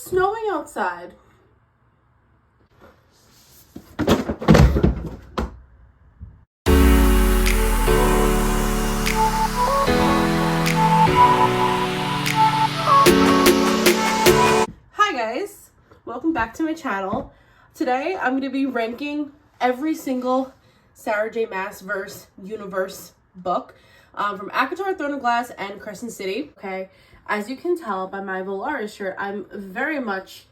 snowing outside. Hi guys, welcome back to my channel. Today I'm going to be ranking every single Sarahjmaas verse universe book from ACOTAR, Throne of Glass, and Crescent City. Okay, as you can tell by my Volaris shirt, I'm very much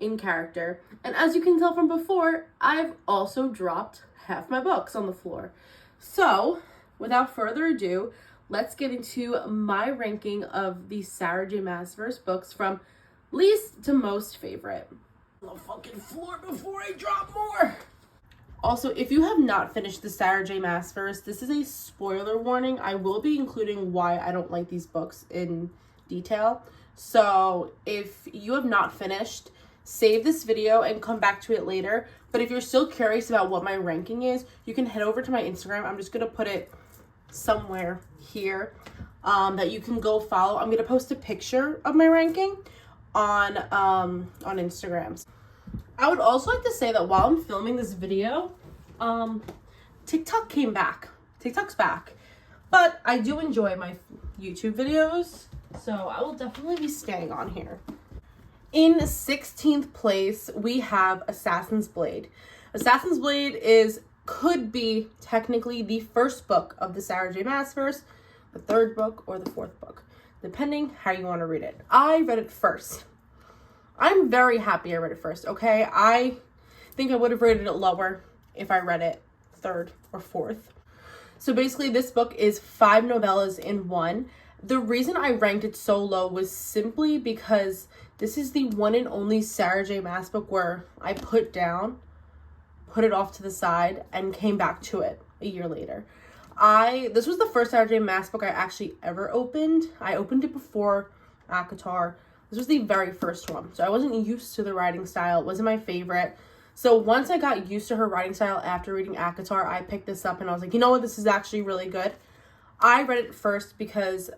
in character. And as you can tell from before, I've also dropped half my books on the floor. So, without further ado, let's get into my ranking of the Sarahjmaas verse books from least to most favorite. On the fucking floor before I drop more! Also, if you have not finished the Sarahjmaas verse, this is a spoiler warning. I will be including why I don't like these books in detail. So if you have not finished, save this video and come back to it later. But if you're still curious about what my ranking is, you can head over to my Instagram. I'm just going to put it somewhere here that you can go follow. I'm going to post a picture of my ranking on Instagram. I would also like to say that while I'm filming this video, TikTok came back. TikTok's back. But I do enjoy my YouTube videos, so I will definitely be staying on here. In 16th place, we have Assassin's Blade. Assassin's Blade could be technically the first book of the Sarahjmaas verse, the third book, or the fourth book, depending how you want to read it. I read it first. I'm very happy I read it first, okay? I think I would have rated it lower if I read it third or fourth. So basically, this book is 5 novellas in one. The reason I ranked it so low was simply because this is the one and only Sarahjmaas book where I put it off to the side, and came back to it a year later. This was the first Sarahjmaas book I actually ever opened. I opened it before ACOTAR. This was the very first one. So I wasn't used to the writing style. It wasn't my favorite. So once I got used to her writing style after reading ACOTAR, I picked this up and I was like, you know what? This is actually really good. I read it first because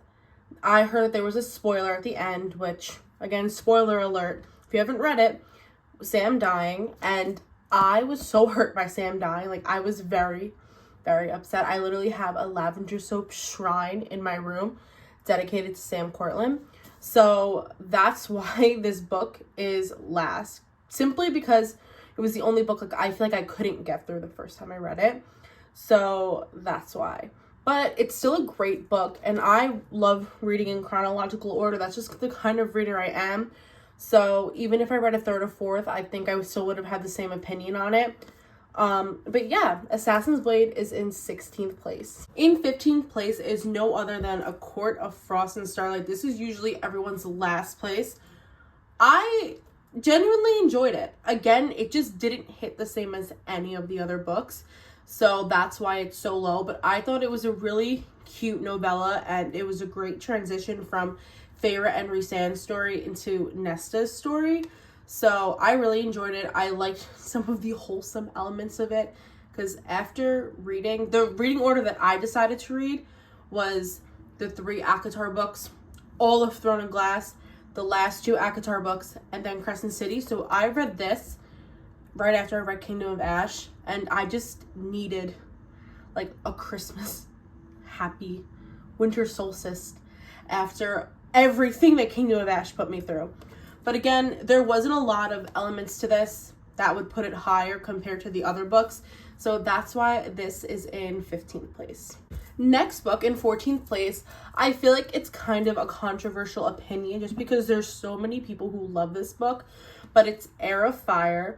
I heard that there was a spoiler at the end, which, again, spoiler alert, if you haven't read it, Sam dying. And I was so hurt by Sam dying. Like, I was very, very upset. I literally have a lavender soap shrine in my room dedicated to Sam Cortland. So that's why this book is last. Simply because it was the only book I feel like I couldn't get through the first time I read it. So that's why. But it's still a great book, and I love reading in chronological order. That's just the kind of reader I am. So even if I read a third or fourth, I think I still would have had the same opinion on it. But yeah, Assassin's Blade is in 16th place. In 15th place is no other than A Court of Frost and Starlight. This is usually everyone's last place. I genuinely enjoyed it. Again, it just didn't hit the same as any of the other books, so that's why it's so low. But I thought it was a really cute novella, and it was a great transition from Feyre and Rhysand's story into Nesta's story. So I really enjoyed it. I liked some of the wholesome elements of it, because after reading, the reading order that I decided to read was the 3 ACOTAR books, all of Throne of Glass, the last 2 ACOTAR books, and then Crescent City. So I read this right after I read Kingdom of Ash, and I just needed like a Christmas happy winter solstice after everything that Kingdom of Ash put me through. But again, there wasn't a lot of elements to this that would put it higher compared to the other books. So that's why this is in 15th place. Next book in 14th place, I feel like it's kind of a controversial opinion just because there's so many people who love this book, but it's Heir of Fire.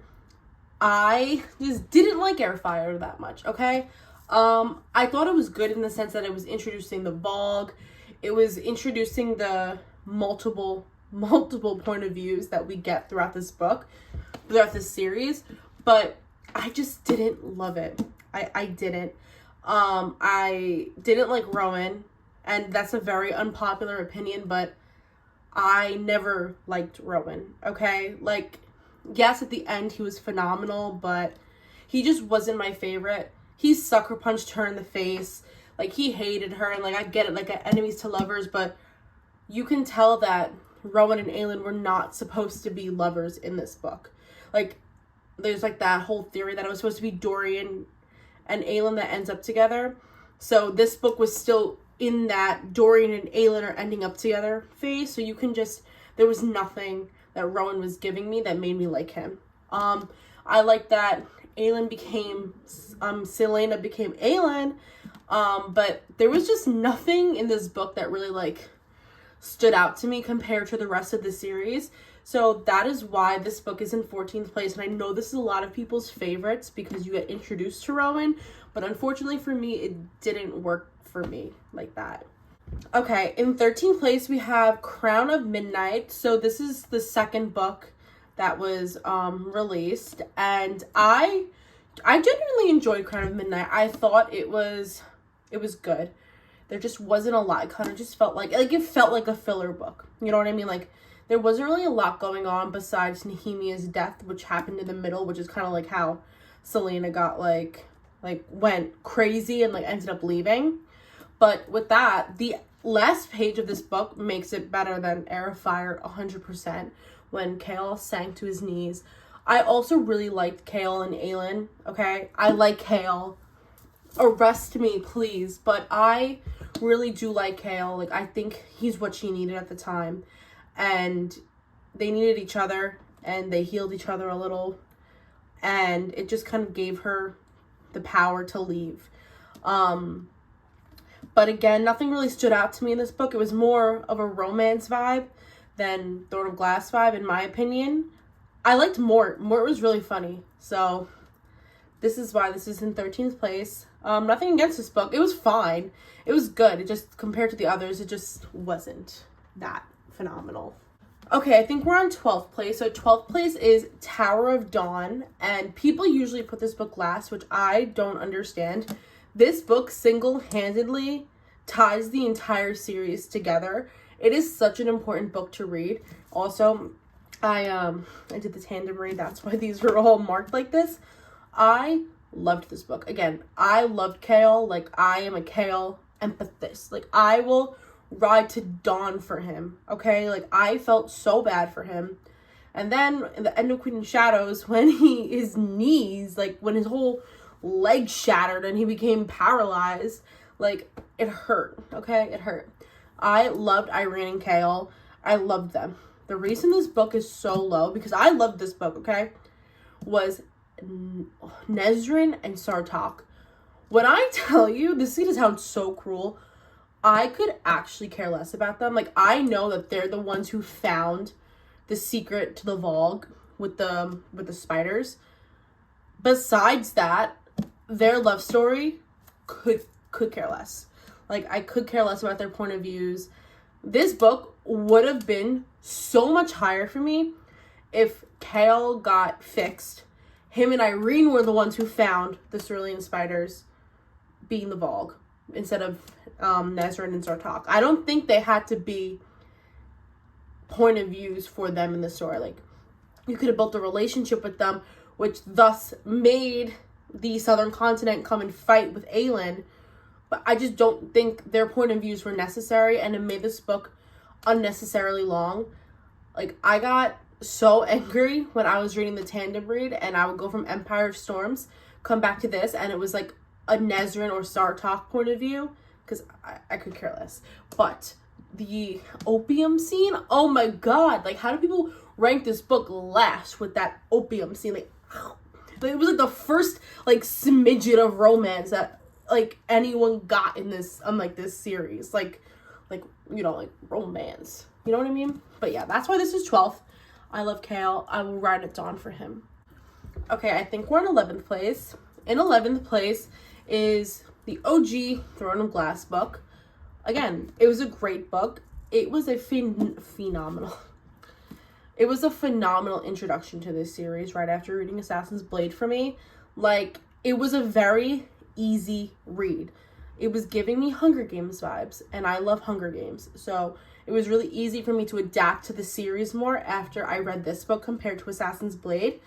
I just didn't like Heir of Fire that much, okay? I thought it was good in the sense that it was introducing the Vogue. It was introducing the multiple point of views that we get throughout this book, throughout this series, but I just didn't love it. I didn't. I didn't like Rowan, and that's a very unpopular opinion, but I never liked Rowan, okay? Like, yes, at the end he was phenomenal, but he just wasn't my favorite. He sucker punched her in the face. Like, he hated her, and like, I get it, like, enemies to lovers, but you can tell that Rowan and Aelin were not supposed to be lovers in this book. Like, there's like that whole theory that it was supposed to be Dorian and Aelin that ends up together. So this book was still in that Dorian and Aelin are ending up together phase. So you can just, there was nothing that Rowan was giving me that made me like him. I like that Aelin became, Selena became Aelin. But there was just nothing in this book that really like stood out to me compared to the rest of the series. So that is why this book is in 14th place. And I know this is a lot of people's favorites because you get introduced to Rowan, but unfortunately for me, it didn't work for me like that. Okay, in 13th place, we have Crown of Midnight. So this is the second book that was released, and I genuinely enjoyed Crown of Midnight. I thought it was good. There just wasn't a lot. It kind of just felt like it felt like a filler book. You know what I mean? Like, there wasn't really a lot going on besides Nehemia's death, which happened in the middle, which is kind of like how Selena got like went crazy and like ended up leaving. But with that, the last page of this book makes it better than Heir of Fire 100% when Chaol sank to his knees. I also really liked Chaol and Aelin, okay? I like Chaol. Arrest me, please. But I really do like Chaol. Like, I think he's what she needed at the time. And they needed each other, and they healed each other a little, and it just kind of gave her the power to leave. But again, nothing really stood out to me in this book. It was more of a romance vibe than Throne of Glass vibe, in my opinion. I liked Mort. Mort was really funny. So this is why this is in 13th place. Nothing against this book. It was fine. It was good. It just, compared to the others, it just wasn't that phenomenal. Okay, I think we're on 12th place. So 12th place is Tower of Dawn, and people usually put this book last, which I don't understand. This book single-handedly ties the entire series together. It is such an important book to read. Also, I did the tandem read. That's why these were all marked like this. I loved this book. Again, I loved Chaol. Like, I am a Chaol empathist. Like, I will ride to Dawn for him, okay? Like, I felt so bad for him. And then in the end of Queen of Shadows, when his knees, like, when his whole leg shattered and he became paralyzed, like, it hurt, okay? It hurt. I loved Irene and Chaol. I loved them. The reason this book is so low, because I loved this book, okay, was Nesrin and Sartok. When I tell you, this scene sounds so cruel, I could actually care less about them. Like, I know that they're the ones who found the secret to the Vogue with the spiders. Besides that, their love story could care less. Like, I could care less about their point of views. This book would have been so much higher for me if Chaol got fixed. Him and Irene were the ones who found the cerulean spiders being the Vogue instead of Nesrin and Sartok. I don't think they had to be point of views for them in the story. Like, you could have built a relationship with them, which thus made the Southern Continent come and fight with Aelin. But I just don't think their point of views were necessary, and it made this book unnecessarily long. Like, I got so angry when I was reading the tandem read, and I would go from Empire of Storms, come back to this, and it was like a Nesrin or Sartok point of view, because I could care less. But the opium scene, oh my god, like, how do people rank this book last with that opium scene? Like, it was like the first like smidget of romance that like anyone got in this this series, like you know, like romance, you know what I mean? But yeah, that's why this is 12th. I love Chaol. I will ride at Dawn for him. Okay, I think we're in 11th place. In 11th place is the OG Throne of Glass book. Again, it was a great book. It was a phenomenal. It was a phenomenal introduction to this series right after reading Assassin's Blade for me. Like, it was a very easy read. It was giving me Hunger Games vibes, and I love Hunger Games. So it was really easy for me to adapt to the series more after I read this book compared to Assassin's Blade.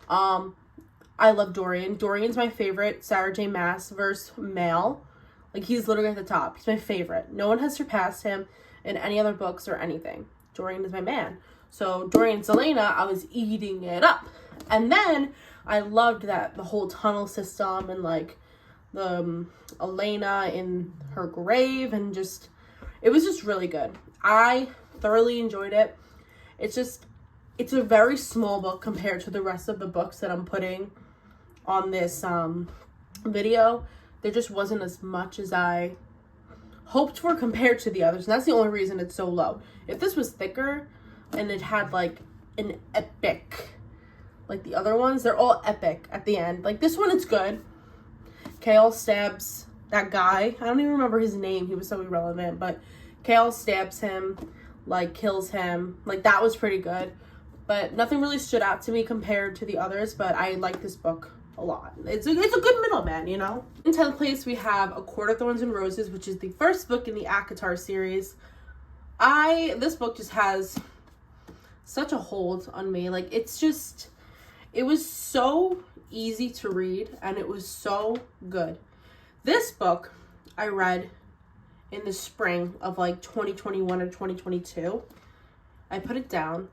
I love Dorian. Dorian's my favorite Sarahjmaas verse male. Like, he's literally at the top. He's my favorite. No one has surpassed him in any other books or anything. Dorian is my man. So Dorian Selena, I was eating it up. And then I loved that the whole tunnel system and like the Elena in her grave, and just, it was just really good. I thoroughly enjoyed it. It's a very small book compared to the rest of the books that I'm putting on this video. There just wasn't as much as I hoped for compared to the others, and that's the only reason it's so low. If this was thicker and it had like an epic, like the other ones, they're all epic at the end. Like this one, it's good. Kale stabs that guy. I don't even remember his name. He was so irrelevant, but Kale stabs him, like kills him. Like that was pretty good, but nothing really stood out to me compared to the others. But I like this book a lot. It's a good middleman, you know. In 10th place, we have A Court of Thorns and Roses, which is the first book in the ACOTAR series. This book just has such a hold on me. Like it was so easy to read, and it was so good. This book I read in the spring of like 2021 or 2022. I put it down,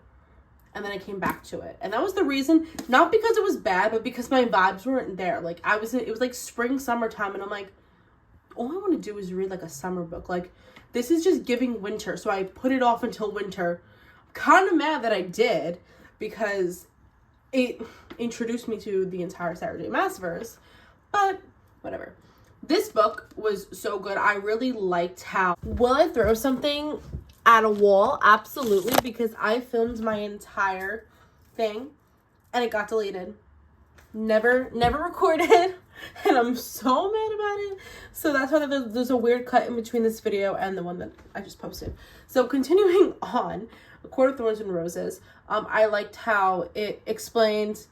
and then I came back to it. And that was the reason, not because it was bad, but because my vibes weren't there. Like it was like spring, summertime, and I'm like, all I want to do is read like a summer book. Like this is just giving winter. So I put it off until winter. I'm kind of mad that I did, because it introduced me to the entire Sarahjmaas verse, but whatever. This book was so good. I really liked how, will I throw something at a wall? Absolutely, because I filmed my entire thing and it got deleted. Never recorded, and I'm so mad about it. So that's why there's a weird cut in between this video and the one that I just posted. So continuing on, A Court of Thorns and Roses. I liked how it explained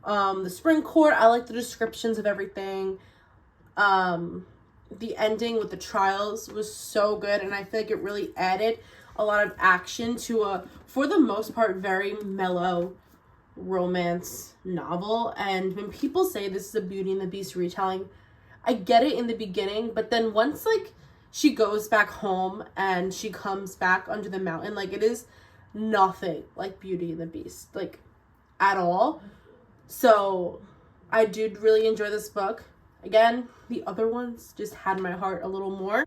the spring court. I liked the descriptions of everything. The ending with the trials was so good, and I feel like it really added a lot of action to a, for the most part, very mellow romance novel. And when people say this is a Beauty and the Beast retelling, I get it in the beginning, but then once like she goes back home and she comes back under the mountain, like it is nothing like Beauty and the Beast, like at all. So I did really enjoy this book. Again, the other ones just had my heart a little more.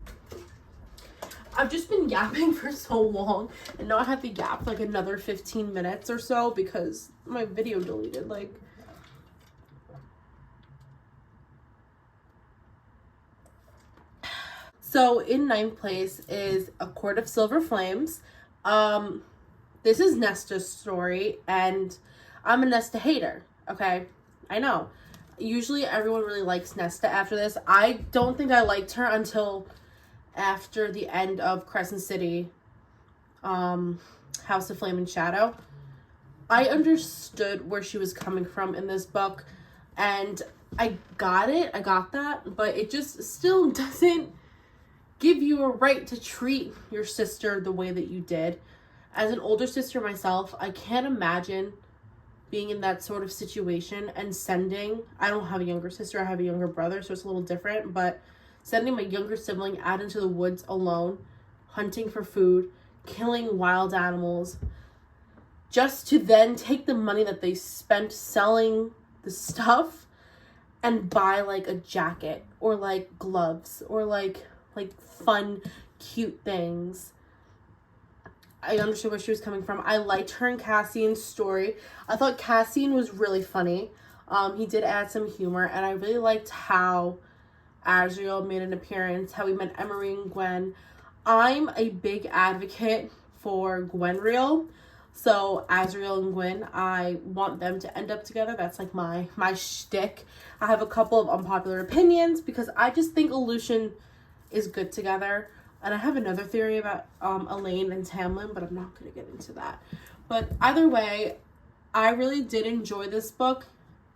I've just been yapping for so long, and now I have to yap like another 15 minutes or so because my video deleted. Like, so in 9th place is A Court of Silver Flames. This is Nesta's story, and I'm a Nesta hater, okay? I know. Usually everyone really likes Nesta after this. I don't think I liked her until after the end of Crescent City, House of Flame and Shadow. I understood where she was coming from in this book, and I got that, but it just still doesn't give you a right to treat your sister the way that you did. As an older sister myself, I can't imagine being in that sort of situation and sending, I don't have a younger sister, I have a younger brother, so it's a little different, but sending my younger sibling out into the woods alone, hunting for food, killing wild animals, just to then take the money that they spent selling the stuff and buy like a jacket or like gloves or like fun, cute things. I understood where she was coming from. I liked her and Cassian's story. I thought Cassian was really funny. He did add some humor, and I really liked how Azriel made an appearance, how we met Emery and Gwen. I'm a big advocate for Gwenriel. So Azriel and Gwen, I want them to end up together. That's like my shtick. I have a couple of unpopular opinions because I just think Aleutian is good together. And I have another theory about Elaine and Tamlin, but I'm not going to get into that. But either way, I really did enjoy this book.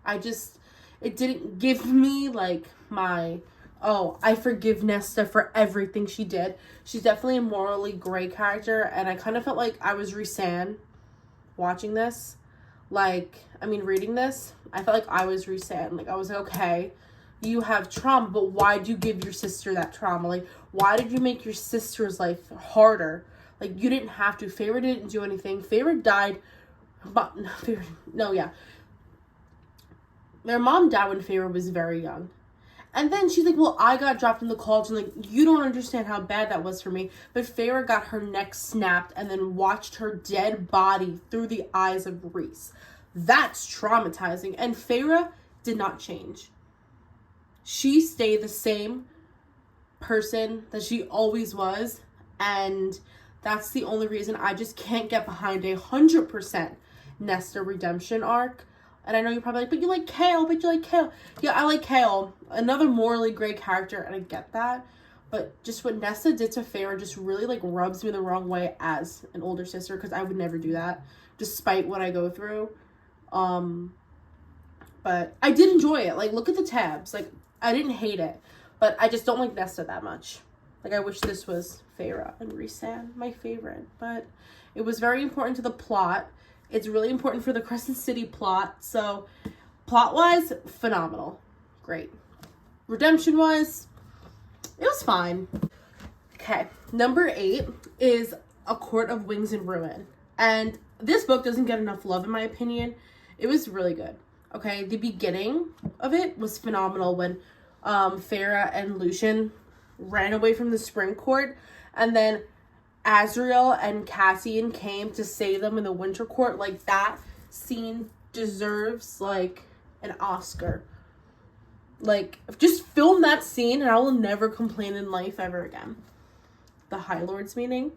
It didn't give me like my, oh, I forgive Nesta for everything she did. She's definitely a morally gray character, and I kind of felt like I was Rhysand watching this. Reading this, I felt like I was Rhysand. Like, I was like, okay, you have trauma, but why'd you give your sister that trauma? Like, why did you make your sister's life harder? Like, you didn't have to. Feyre didn't do anything. Feyre died, but, no, yeah. Their mom died when Feyre was very young. And then she's like, well, I got dropped in the cauldron. Like, you don't understand how bad that was for me. But Feyre got her neck snapped and then watched her dead body through the eyes of Rhys. That's traumatizing. And Feyre did not change. She stayed the same person that she always was. And that's the only reason I just can't get behind 100% Nesta redemption arc. And I know you're probably like, but you like Chaol, Yeah, I like Chaol. Another morally gray character, and I get that. But just what Nesta did to Feyre just really, like, rubs me the wrong way as an older sister, because I would never do that, despite what I go through. But I did enjoy it. Like, look at the tabs. Like, I didn't hate it. But I just don't like Nesta that much. Like, I wish this was Feyre and Rhysand, my favorite. But it was very important to the plot. It's really important for the Crescent City plot. So, plot-wise, phenomenal. Great. Redemption-wise, it was fine. Okay, number 8 is A Court of Wings and Ruin. And this book doesn't get enough love, in my opinion. It was really good. Okay, the beginning of it was phenomenal when Feyre and Lucien ran away from the Spring Court. And then Azriel and Cassian came to save them in the Winter Court. Like, that scene deserves, like, an Oscar. Like, just film that scene and I will never complain in life ever again. The High Lords meeting,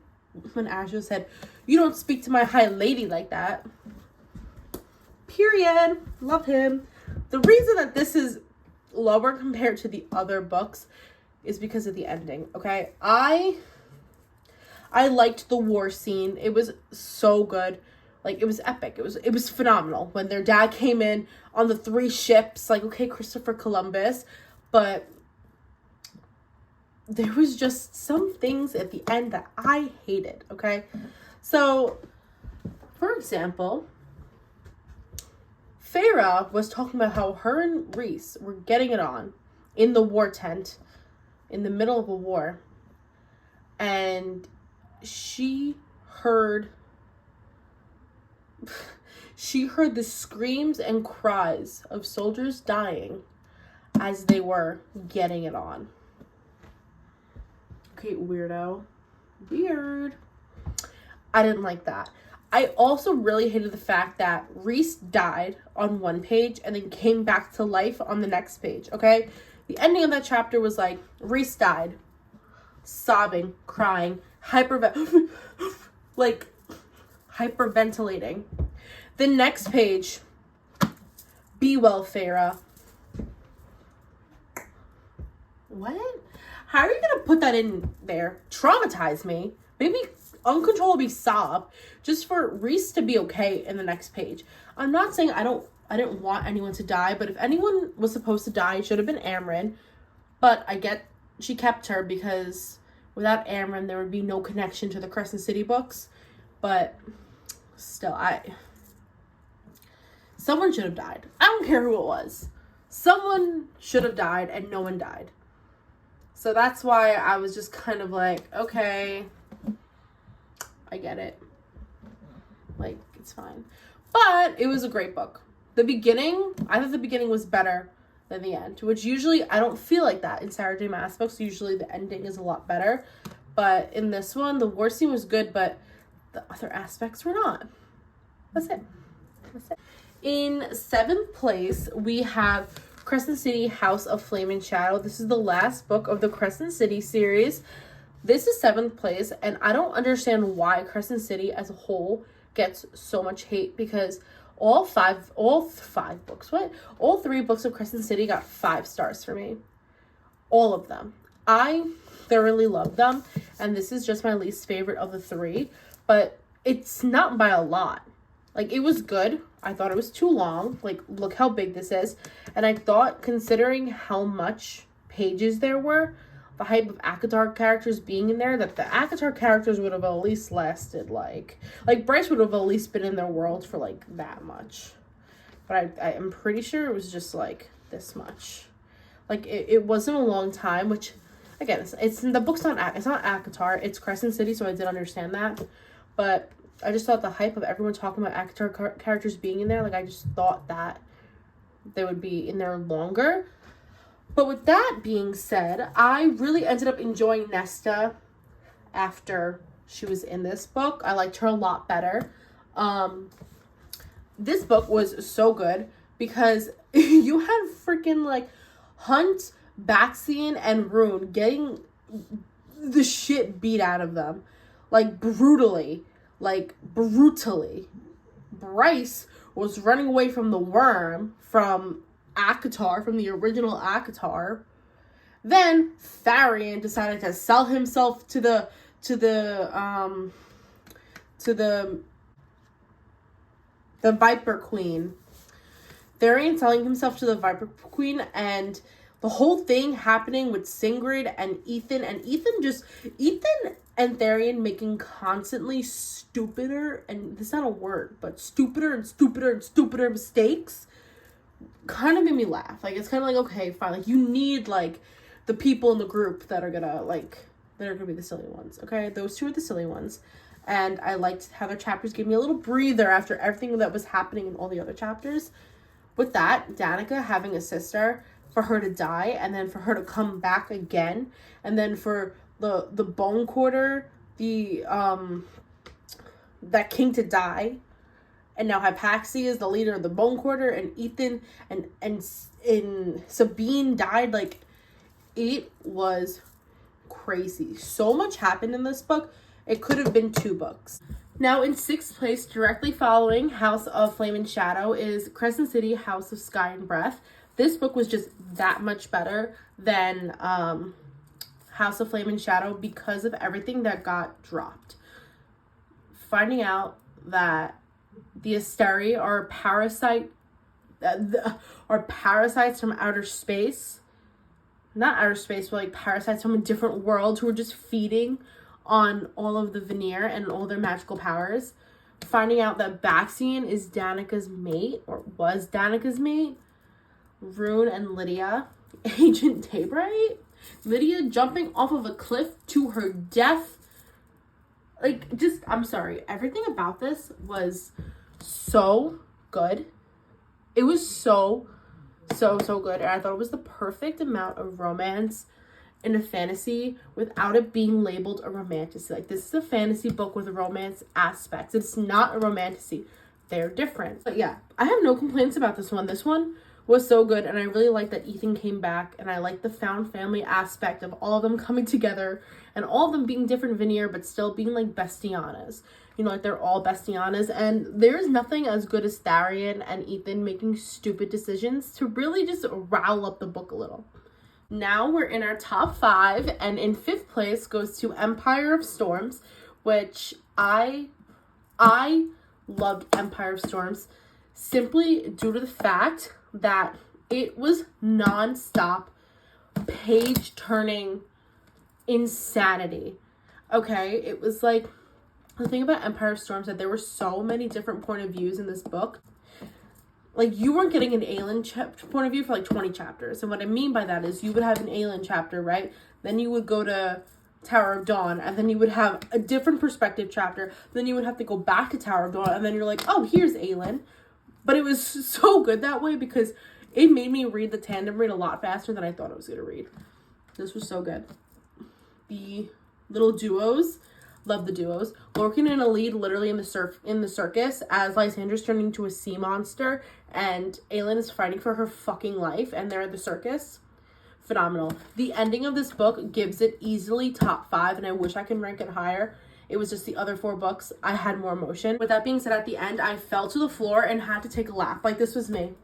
when Azriel said, you don't speak to my High Lady like that. Period. Love him. The reason that this is lower compared to the other books is because of the ending, okay? I liked the war scene. It was so good. Like, it was epic. It was phenomenal. When their dad came in on the 3 ships, like, okay, Christopher Columbus. But there was just some things at the end that I hated, okay? So, for example, Feyre was talking about how her and Rhys were getting it on in the war tent in the middle of a war. And she heard the screams and cries of soldiers dying as they were getting it on. Okay, weirdo. Weird. I didn't like that. I also really hated the fact that Rhys died on one page and then came back to life on the next page, okay? The ending of that chapter was like, Rhys died. Sobbing, crying, hyperventilating. The next page, be well, Feyre. What? How are you gonna put that in there? Traumatize me. Maybe uncontrollably sob just for Rhys to be okay in the next page. I'm not saying I didn't want anyone to die, but if anyone was supposed to die, it should have been Amryn. But I get she kept her because without Amryn, there would be no connection to the Crescent City books. But still, someone should have died. I don't care who it was. Someone should have died and no one died. So that's why I was just kind of like, okay, I get it. Like, it's fine. But it was a great book. I thought the beginning was better than the end, which usually I don't feel like that in Sarahjmaas books. Usually the ending is a lot better. But in this one, the war scene was good, but the other aspects were not. That's it. In 7th place, we have Crescent City House of Flame and Shadow. This is the last book of the Crescent City series. This is 7th place, and I don't understand why Crescent City as a whole gets so much hate, because all three books of Crescent City got 5 stars for me. All of them. I thoroughly love them, and this is just my least favorite of the 3, but it's not by a lot. Like, it was good. I thought it was too long. Like, look how big this is. And I thought, considering how much pages there were, the hype of ACOTAR characters being in there, that the ACOTAR characters would have at least lasted, like Bryce would have at least been in their world for, like, that much. But I am pretty sure it was just, like, this much. Like, it wasn't a long time, which again, it's the book's not, it's not ACOTAR, it's Crescent City, so I did understand that. But I just thought the hype of everyone talking about ACOTAR characters being in there, like, I just thought that they would be in there longer. But with that being said, I really ended up enjoying Nesta after she was in this book. I liked her a lot better. This book was so good because you had freaking, like, Hunt, Baxian, and Rune getting the shit beat out of them. Like, brutally. Like, brutally. Bryce was running away from the worm, from ACOTAR, from the original ACOTAR. Then Tharian decided to sell himself to the Viper Queen. Tharian selling himself to the Viper Queen, and the whole thing happening with Singrid and Ethan and Tharian making constantly stupider, and this is not a word, but stupider and stupider and stupider mistakes kind of made me laugh. Like, it's kind of like, okay, fine. Like, you need, like, the people in the group that are gonna be the silly ones, okay? Those two are the silly ones. And I liked how their chapters gave me a little breather after everything that was happening in all the other chapters. With that, Danica having a sister, for her to die, and then for her to come back again, and then for the Bone Quarter, that king to die, and now Hypaxia is the leader of the Bone Quarter, and Ethan and Sabine died. Like, it was crazy. So much happened in this book. It could have been 2 books. Now, in 6th place, directly following House of Flame and Shadow, is Crescent City, House of Sky and Breath. This book was just that much better than House of Flame and Shadow because of everything that got dropped. Finding out that the Asteri are parasites from outer space. Not outer space, but like parasites from a different world who are just feeding on all of the veneer and all their magical powers. Finding out that Baxian is Danica's mate, or was Danica's mate. Rune and Lydia. Agent Daybright. Lydia jumping off of a cliff to her death. Like, just, I'm sorry. Everything about this was so good. It was so good. And I thought it was the perfect amount of romance in a fantasy without it being labeled a romantasy. Like, this is a fantasy book with romance aspects. It's not a romantasy. They're different. But yeah, I have no complaints about this one. This one was so good, and I really like that Ethan came back, and I like the found family aspect of all of them coming together, and all of them being different veneer, but still being like bestianas. You know, like, they're all bestianas, and there's nothing as good as Tharian and Ethan making stupid decisions to really just rile up the book a little. Now we're in our top 5, and in 5th place goes to Empire of Storms, which I loved Empire of Storms simply due to the fact that it was non-stop page-turning insanity. Okay, it was like, the thing about Empire of Storms that there were so many different point of views in this book. Like, you weren't getting an Aelin point of view for like 20 chapters. And what I mean by that is you would have an Aelin chapter, right? Then you would go to Tower of Dawn, and then you would have a different perspective chapter. Then you would have to go back to Tower of Dawn, and then you're like, oh, here's Aelin. But it was so good that way because it made me read the tandem read a lot faster than I thought I was going to read. This was so good. The little duos, love the duos. Lorcan in a lead literally in the circus as Lysandra's turning into a sea monster and Aelin is fighting for her fucking life and they're at the circus. Phenomenal. The ending of this book gives it easily top 5, and I wish I could rank it higher. It was just the other 4 books, I had more emotion. With that being said, at the end, I fell to the floor and had to take a lap. Like, this was me.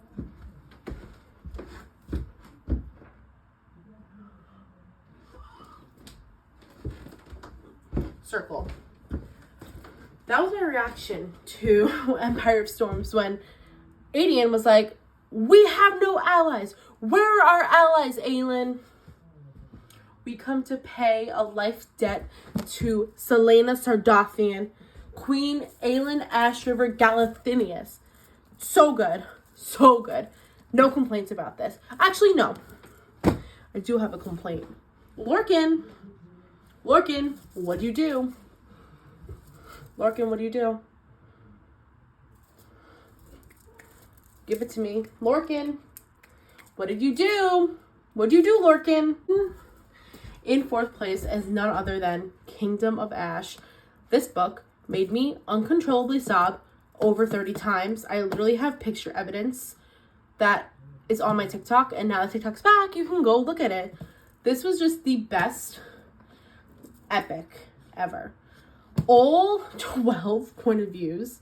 Circle. That was my reaction to Empire of Storms when Adian was like, we have no allies. Where are our allies, Aelin? We come to pay a life debt to Selena Sardathian, Queen Aelin Ashriver Galathinius. So good. No complaints about this. Actually, no. I do have a complaint. Lorcan, Lorcan, what'd you do? Lorcan, what do you do? Give it to me. Lorcan, what did you do? What'd you do, Lorcan? In fourth place is none other than Kingdom of Ash. This book made me uncontrollably sob over 30 times. I literally have picture evidence that is on my TikTok, and now that TikTok's back, you can go look at it. This was just the best epic ever. All 12 point of views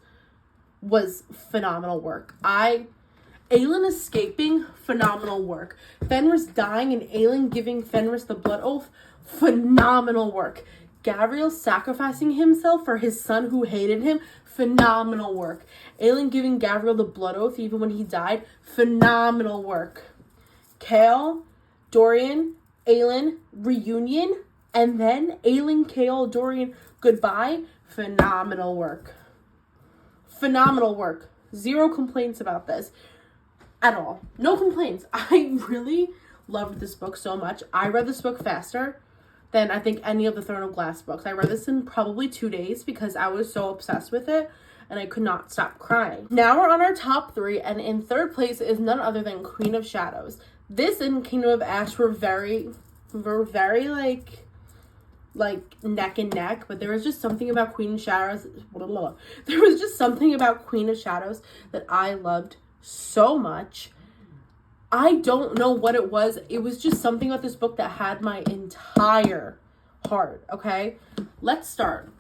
was phenomenal work. Aelin escaping, phenomenal work. Fenris dying and Aelin giving Fenris the blood oath, phenomenal work. Gavriel sacrificing himself for his son who hated him, phenomenal work. Aelin giving Gavriel the blood oath even when he died, phenomenal work. Chaol, Dorian, Aelin reunion, and then Aelin, Chaol, Dorian goodbye, phenomenal work. Phenomenal work. Zero complaints about this at all. No complaints. I really loved this book so much. I read this book faster than I think any of the Throne of Glass books. I read this in probably 2 days because I was so obsessed with it and I could not stop crying. Now we're on our top 3, and in third place is none other than Queen of Shadows. This and Kingdom of Ash were very like neck and neck, but there was just something about Queen of Shadows. There was just something about Queen of Shadows that I loved so much. I don't know what it was. It was just something about this book that had my entire heart, okay? Let's start.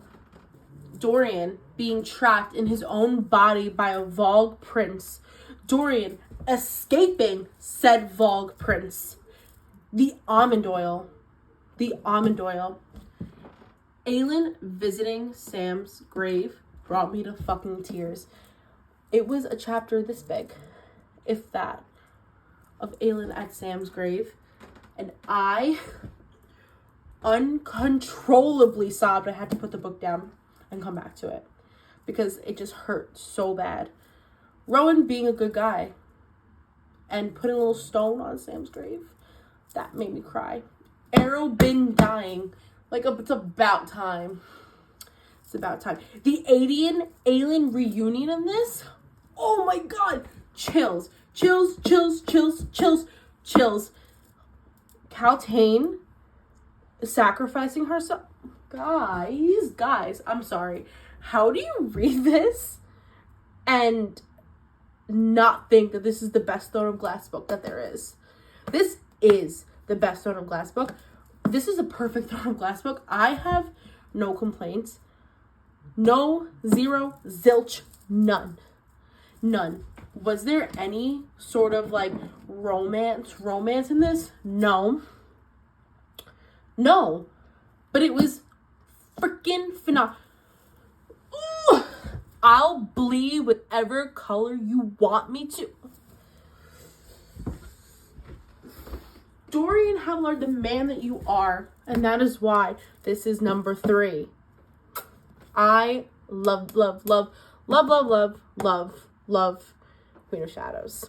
Dorian being trapped in his own body by a Vogue prince. Dorian escaping said Vogue prince. The almond oil. Aelin visiting Sam's grave brought me to fucking tears. It was a chapter this big, if that, of Aelin at Sam's grave, and I uncontrollably sobbed. I had to put the book down and come back to it because it just hurt so bad. Rowan being a good guy and putting a little stone on Sam's grave, that made me cry. Arrowbin dying, like it's about time. It's about time. The Aelin reunion in this, oh my god, chills. Kaltain sacrificing herself. Guys, I'm sorry. How do you read this and not think that this is the best Throne of Glass book that there is? This is the best Throne of Glass book. This is a perfect Throne of Glass book. I have no complaints. No, zero, zilch, none. Was there any sort of like romance in this? No. But it was freaking phenomenal. I'll bleed whatever color you want me to. Dorian Havillard, the man that you are, and that is why this is number 3. I love Queen of Shadows.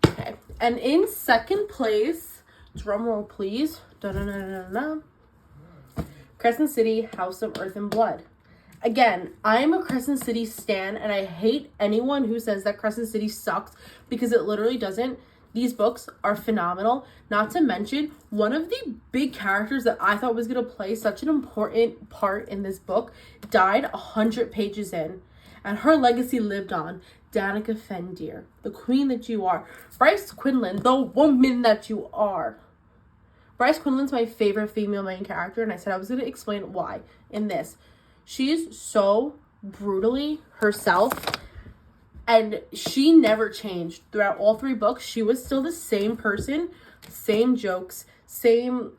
Okay, and in second place, drumroll please, Crescent City, House of Earth and Blood. Again, I am a Crescent City stan, and I hate anyone who says that Crescent City sucks, because it literally doesn't. These books are phenomenal. Not to mention, one of the big characters that I thought was going to play such an important part in this book died 100 pages in, and her legacy lived on. Danica Fendir, the queen that you are. Bryce Quinlan, the woman that you are. Bryce Quinlan's my favorite female main character, and I said I was going to explain why in this. She is so brutally herself, and she never changed. Throughout all 3 books, she was still the same person, same jokes, same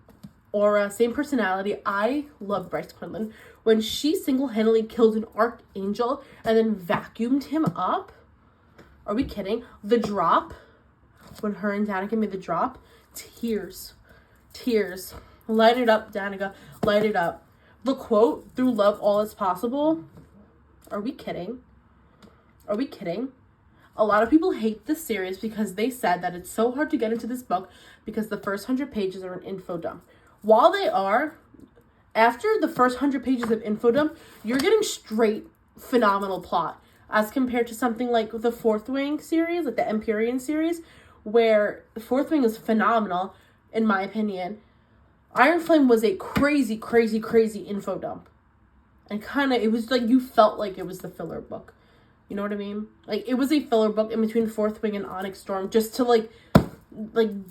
aura, same personality. I love Bryce Quinlan. When she single-handedly killed an archangel and then vacuumed him up, are we kidding? The drop, when her and Danica made the drop, tears. Light it up, Danica, light it up. The quote, "Through love all is possible." Are we kidding? A lot of people hate this series because they said that it's so hard to get into this book because the first 100 pages are an info dump. while they are, after the first 100 pages of info dump, you're getting straight phenomenal plot as compared to something like the Fourth Wing series, like the Empyrean series, where the Fourth Wing is phenomenal, in my opinion. Iron Flame was a crazy, crazy, crazy info dump. And it was like you felt like it was the filler book. You know what I mean? Like, it was a filler book in between Fourth Wing and Onyx Storm just to, like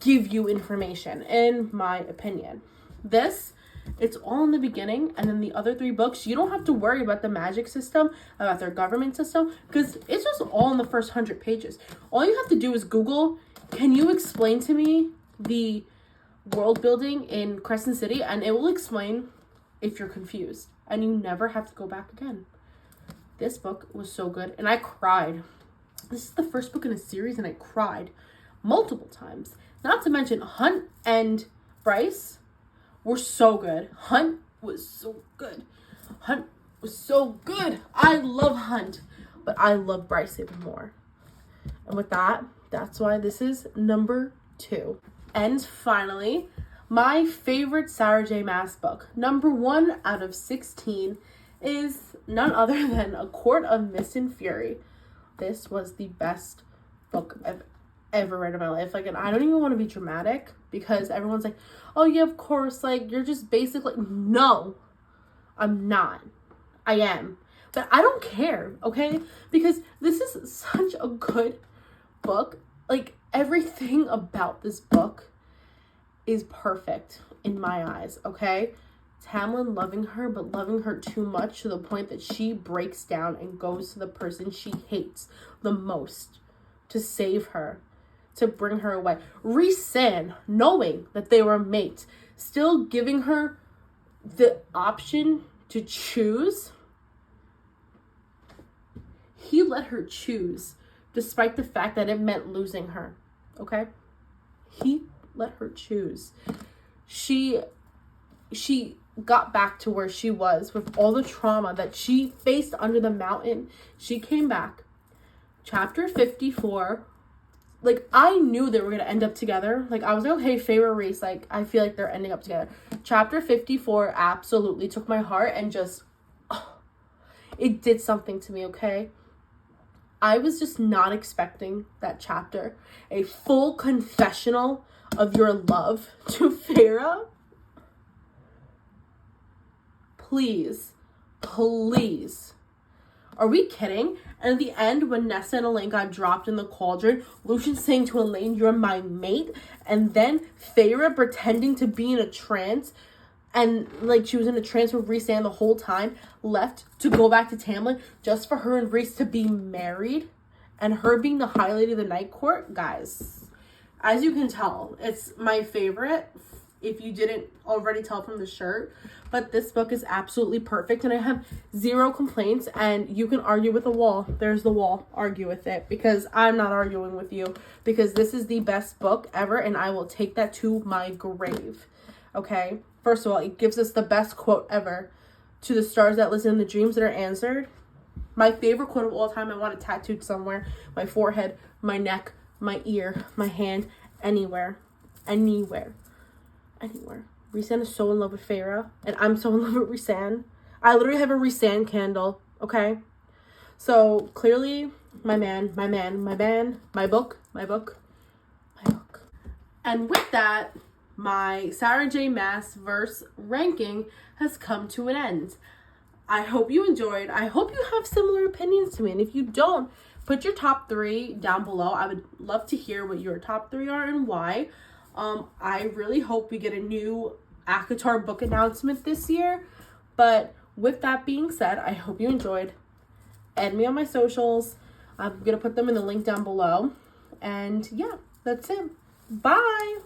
give you information, in my opinion. This, it's all in the beginning, and then the other 3 books, you don't have to worry about the magic system, about their government system, because it's just all in the first 100 pages. All you have to do is Google, can you explain to me the world building in Crescent City, and it will explain if you're confused, and you never have to go back again. This book was so good, and I cried. This is the first book in a series, and I cried multiple times. Not to mention, Hunt and Bryce were so good. Hunt was so good. Hunt was so good. I love Hunt, but I love Bryce even more. And with that, that's why this is number 2. And finally, my favorite Sarahjmaas book, number 1 out of 16, is none other than A Court of Mist and Fury. This was the best book I've ever read in my life. Like, and I don't even want to be dramatic because everyone's like, oh yeah, of course, like, you're just basically, no, I'm not. I am. But I don't care, okay? Because this is such a good book. Like, everything about this book is perfect in my eyes, okay? Tamlin loving her, but loving her too much to the point that she breaks down and goes to the person she hates the most to save her, to bring her away. Rhys, knowing that they were mates, still giving her the option to choose. He let her choose, despite the fact that it meant losing her, okay? He let her choose. She got back to where she was with all the trauma that she faced under the mountain. She came back. Chapter 54, like, I knew they were going to end up together. Like, I was like, okay, Feyre, Rhys, like, I feel like they're ending up together. Chapter 54 absolutely took my heart and just, it did something to me, okay? I was just not expecting that chapter. A full confessional of your love to Feyre. Please. Are we kidding? And at the end, when Nesta and Elaine got dropped in the cauldron, Lucian saying to Elaine, you're my mate. And then Feyre pretending to be in a trance. And, like, she was in a trance with Rhys the whole time. Left to go back to Tamlin just for her and Rhys to be married. And her being the high lady of the night court. Guys, as you can tell, it's my favorite. If you didn't already tell from the shirt. But this book is absolutely perfect. And I have 0 complaints. And you can argue with the wall. There's the wall. Argue with it. Because I'm not arguing with you. Because this is the best book ever. And I will take that to my grave. Okay? First of all, it gives us the best quote ever. To the stars that listen, the dreams that are answered. My favorite quote of all time. I want it tattooed somewhere. My forehead, my neck, my ear, my hand. Anywhere. Anywhere. Rhys is so in love with Feyre, and I'm so in love with Rhys. I literally have a Rhys candle, okay? So, clearly, my book. And with that, my Sarahjmaas verse ranking has come to an end. I hope you enjoyed. I hope you have similar opinions to me, and if you don't, put your top 3 down below. I would love to hear what your top 3 are and why. I really hope we get a new ACOTAR book announcement this year. But with that being said, I hope you enjoyed. Add me on my socials. I'm going to put them in the link down below. And yeah, that's it. Bye.